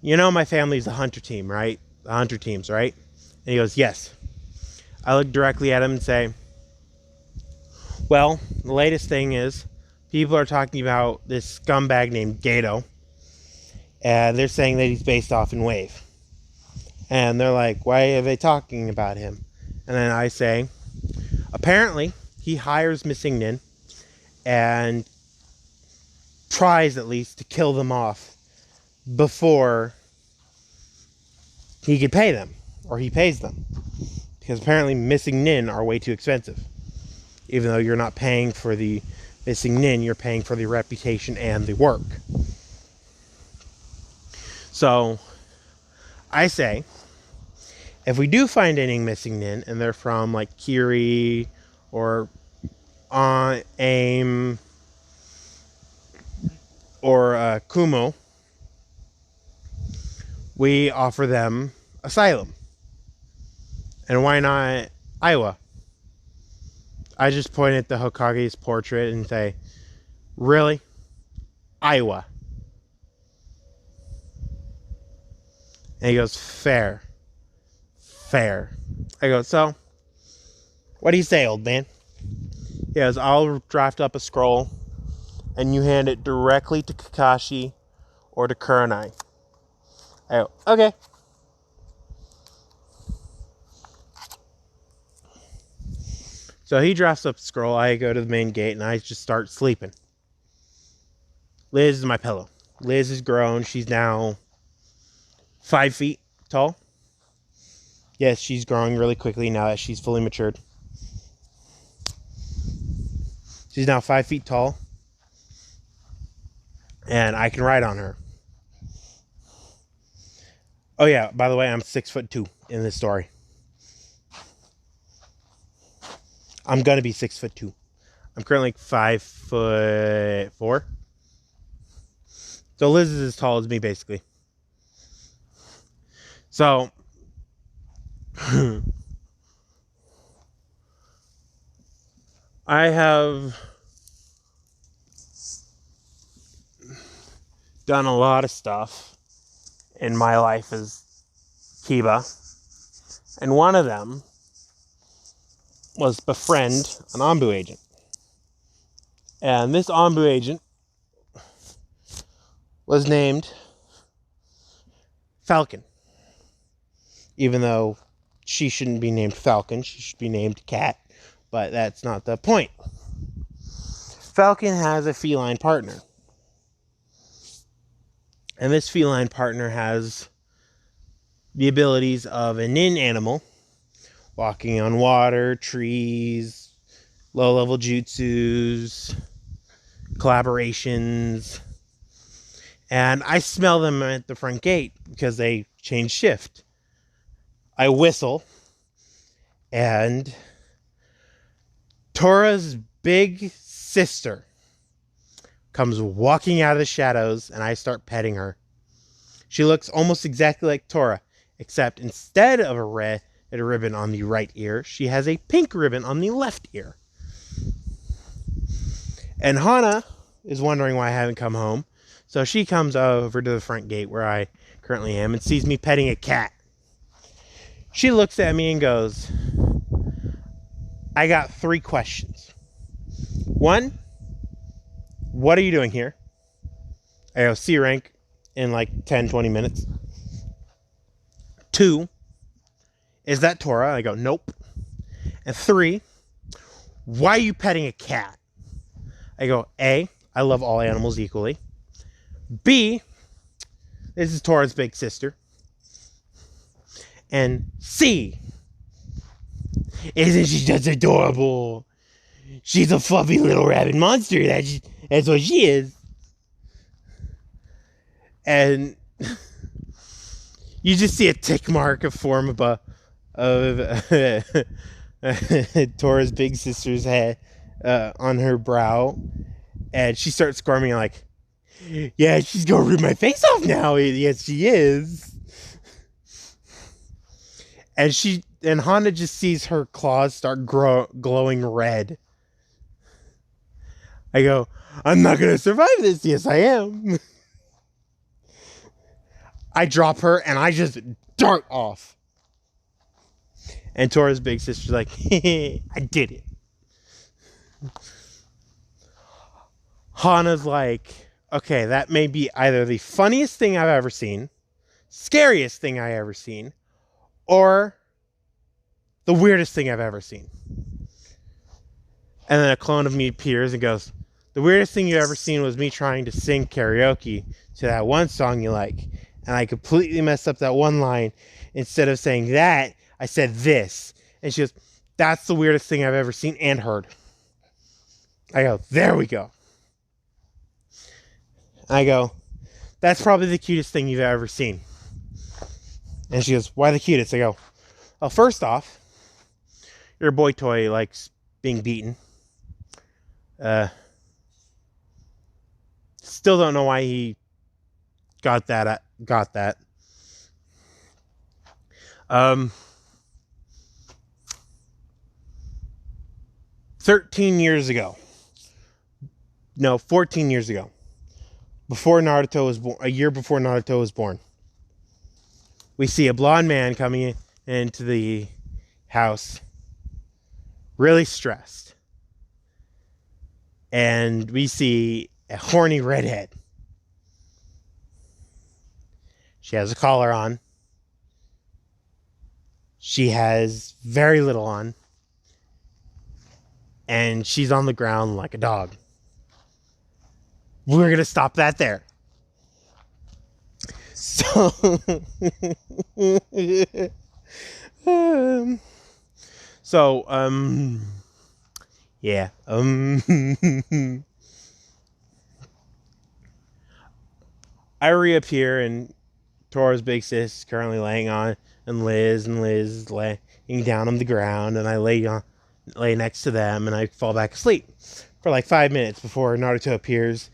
"You know my family's the hunter team, right? The hunter teams, right?" And he goes, "Yes." I look directly at him and say, "Well, the latest thing is people are talking about this scumbag named Gato, and they're saying that he's based off in Wave." And they're like, "Why are they talking about him?" And then I say, "Apparently, he hires missing nin and tries at least to kill them off before he could pay them, or he pays them. Because apparently missing nin are way too expensive. Even though you're not paying for the missing nin, you're paying for the reputation and the work." So I say, if we do find any missing nin, and they're from like Kiri or AIM or Kumo, we offer them asylum. And why not Iowa? I just point at the Hokage's portrait and say, "Really? Iowa?" And he goes, "Fair. Fair." I go, "So, what do you say, old man?" He goes, "I'll draft up a scroll and you hand it directly to Kakashi or to Kurenai." I go, "Okay." So he drafts up a scroll. I go to the main gate and I just start sleeping. Liz is my pillow. Liz is grown. She's now 5 feet tall. Yes, she's growing really quickly now that she's fully matured. She's now 5 feet tall. And I can ride on her. Oh yeah, by the way, I'm 6'2" in this story. I'm gonna be 6'2". I'm currently 5'4". So Liz is as tall as me, basically. So I have done a lot of stuff in my life as kiba, and one of them was befriend an Ombu agent. And this Ombu agent was named Falcon. Even though she shouldn't be named Falcon, she should be named Cat. But that's not the point. Falcon has a feline partner. And this feline partner has the abilities of an in animal, walking on water, trees, low-level jutsus, collaborations. And I smell them at the front gate because they change shift. I whistle, and Tora's big sister comes walking out of the shadows, and I start petting her. She looks almost exactly like Tora, except instead of a red ribbon on the right ear, she has a pink ribbon on the left ear. And Hana is wondering why I haven't come home, so she comes over to the front gate where I currently am and sees me petting a cat. She looks at me and goes, I got 3 questions. 1, what are you doing here? I go, C rank in like 10-20 minutes. 2, is that Tora? I go, nope. And 3, why are you petting a cat? I go, A, I love all animals equally. B, this is Tora's big sister. And C, isn't she just adorable? She's a fluffy little rabbit monster. That's what she is. And you just see a tick mark of form of Tora's big sister's head on her brow. And she starts squirming like, yeah, she's gonna rip my face off now. Yes, she is. And Hana just sees her claws start glowing red. I go, I'm not going to survive this. Yes, I am. I drop her and I just dart off. And Tora's big sister's like, I did it. Hana's like, okay, that may be either the funniest thing I've ever seen, scariest thing I've ever seen, or the weirdest thing I've ever seen. And then a clone of me appears and goes, the weirdest thing you've ever seen was me trying to sing karaoke to that one song you like. And I completely messed up that one line. Instead of saying that, I said this. And she goes, that's the weirdest thing I've ever seen and heard. I go, there we go. I go, that's probably the cutest thing you've ever seen. And she goes, why the cutest? I go, well, first off, your boy toy likes being beaten. Still don't know why he got that. 13 years ago. No, 14 years ago. Before Naruto was born, a year before Naruto was born. We see a blonde man coming into the house, really stressed. And we see a horny redhead. She has a collar on. She has very little on. And she's on the ground like a dog. We're going to stop that there. So, yeah. I reappear and Tora's big sis is currently laying on, and Liz is laying down on the ground, and I lay next to them, and I fall back asleep for like 5 minutes before Naruto appears,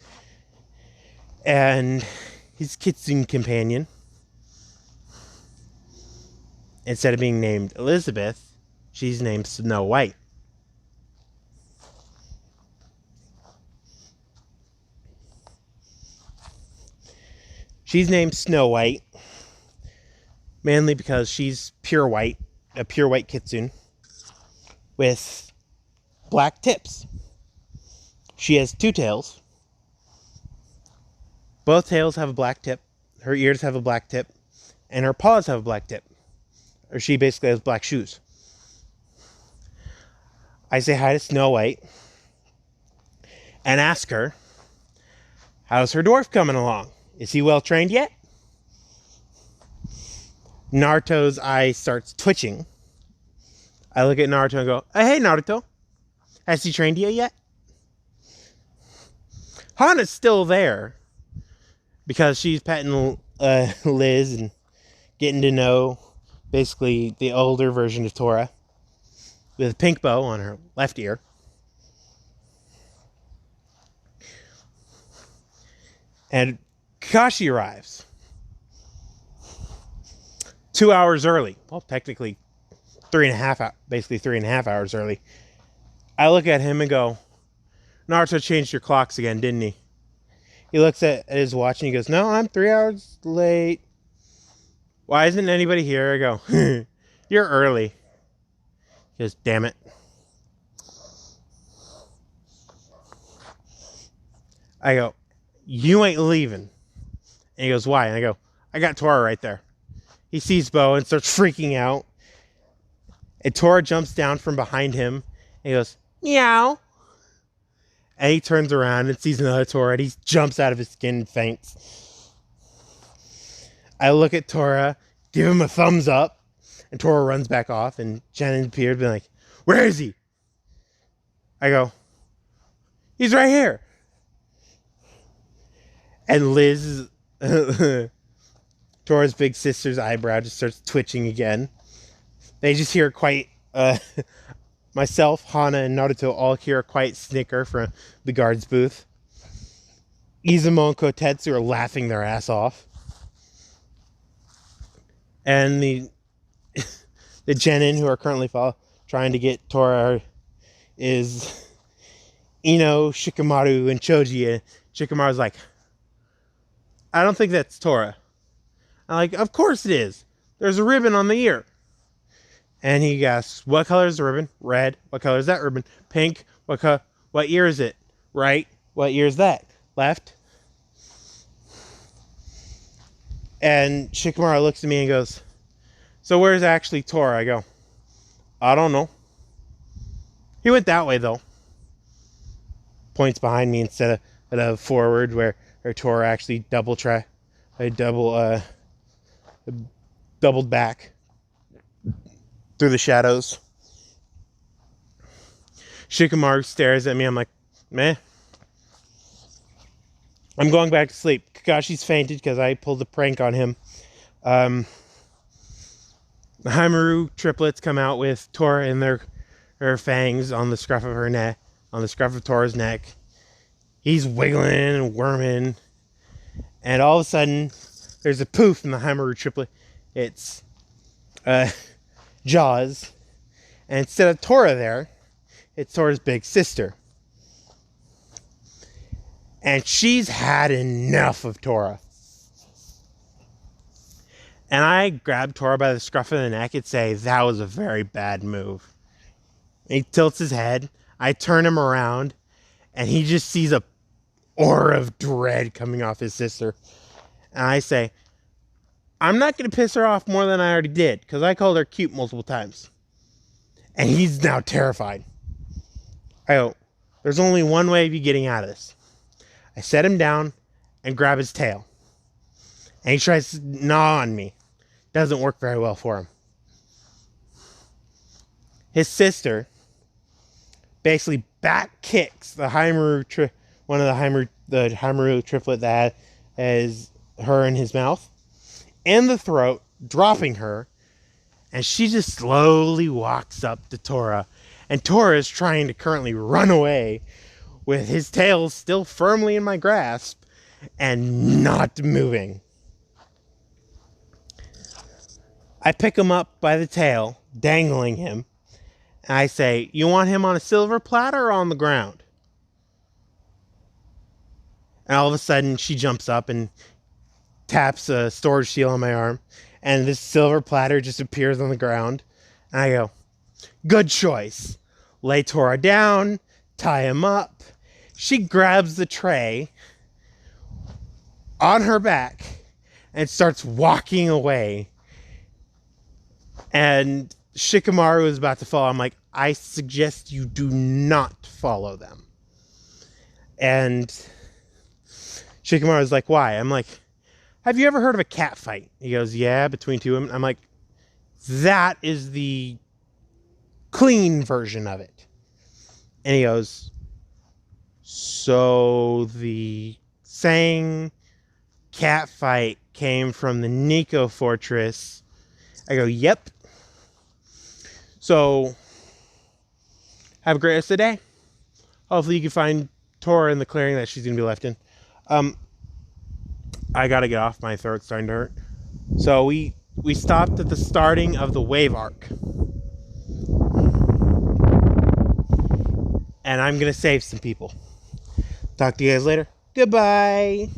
and his kitsune companion, instead of being named Elizabeth, she's named Snow White. She's named Snow White, mainly because she's pure white, a pure white kitsune with black tips. She has 2 tails. Both tails have a black tip. Her ears have a black tip. And her paws have a black tip. Or she basically has black shoes. I say hi to Snow White and ask her, how's her dwarf coming along? Is he well trained yet? Naruto's eye starts twitching. I look at Naruto and go, hey Naruto, has he trained you yet? Hana's still there because she's petting Liz and getting to know basically the older version of Tora with a pink bow on her left ear. And Kakashi arrives 2 hours early. Well, technically 3.5 hours early. I look at him and go, Naruto changed your clocks again, didn't he? He looks at his watch and he goes, no, I'm 3 hours late. Why isn't anybody here? I go, you're early. He goes, damn it. I go, you ain't leaving. And he goes, why? And I go, I got Tora right there. He sees Bo and starts freaking out. And Tora jumps down from behind him. And he goes, meow. And he turns around and sees another Tora. And he jumps out of his skin and faints. I look at Tora, give him a thumbs up. And Tora runs back off. And Shannon appeared, being like, where is he? I go, he's right here. And Liz, Tora's big sister's eyebrow just starts twitching again. They just hear quite, myself, Hana, and Naruto all hear a quiet snicker from the guard's booth. Izumo and Kotetsu are laughing their ass off. And the genin who are currently trying to get Tora is Ino, Shikamaru, and Choji. And Shikamaru's like, I don't think that's Tora. I'm like, of course it is. There's a ribbon on the ear. And he asks, what color is the ribbon? Red. What color is that ribbon? Pink. What ear is it? Right. What ear is that? Left. And Shikamaru looks at me and goes, so where's actually Tora? I go, I don't know. He went that way though. Points behind me instead of forward where Tora actually doubled back through the shadows. Shikamaru stares at me. I'm like, meh. I'm going back to sleep. Kakashi's fainted because I pulled a prank on him. The Haimaru triplets come out with Tora in their fangs on the scruff of her neck, on the scruff of Tora's neck. He's wiggling and worming. And all of a sudden, there's a poof in the Haimaru triplet. It's Jaws. And instead of Tora there, it's Tora's big sister. And she's had enough of Tora. And I grabbed Tora by the scruff of the neck and say, that was a very bad move. He tilts his head. I turn him around. And he just sees a aura of dread coming off his sister. And I say, I'm not going to piss her off more than I already did. Because I called her cute multiple times. And he's now terrified. I go, there's only one way of you getting out of this. I set him down and grab his tail. And he tries to gnaw on me. Doesn't work very well for him. His sister basically back kicks the Haimaru one of the Haimaru triplet that has her in his mouth in the throat, dropping her, and she just slowly walks up to Tora, and Tora is trying to currently run away with his tail still firmly in my grasp and not moving. I pick him up by the tail, dangling him, and I say, you want him on a silver platter or on the ground? And all of a sudden, she jumps up and taps a storage seal on my arm, and this silver platter just appears on the ground. And I go, good choice. Lay Tora down, tie him up. She grabs the tray on her back and starts walking away. And Shikamaru is about to fall. I'm like, I suggest you do not follow them. And Shikamaru is like, why? I'm like, have you ever heard of a cat fight? He goes, yeah, between two women. I'm like, that is the clean version of it. And he goes, so the saying cat fight came from the Nico Fortress. I go, yep. So, have a great rest of the day. Hopefully you can find Tora in the clearing that she's going to be left in. I got to get off. My throat's starting to hurt. So, we stopped at the starting of the wave arc. And I'm going to save some people. Talk to you guys later. Goodbye.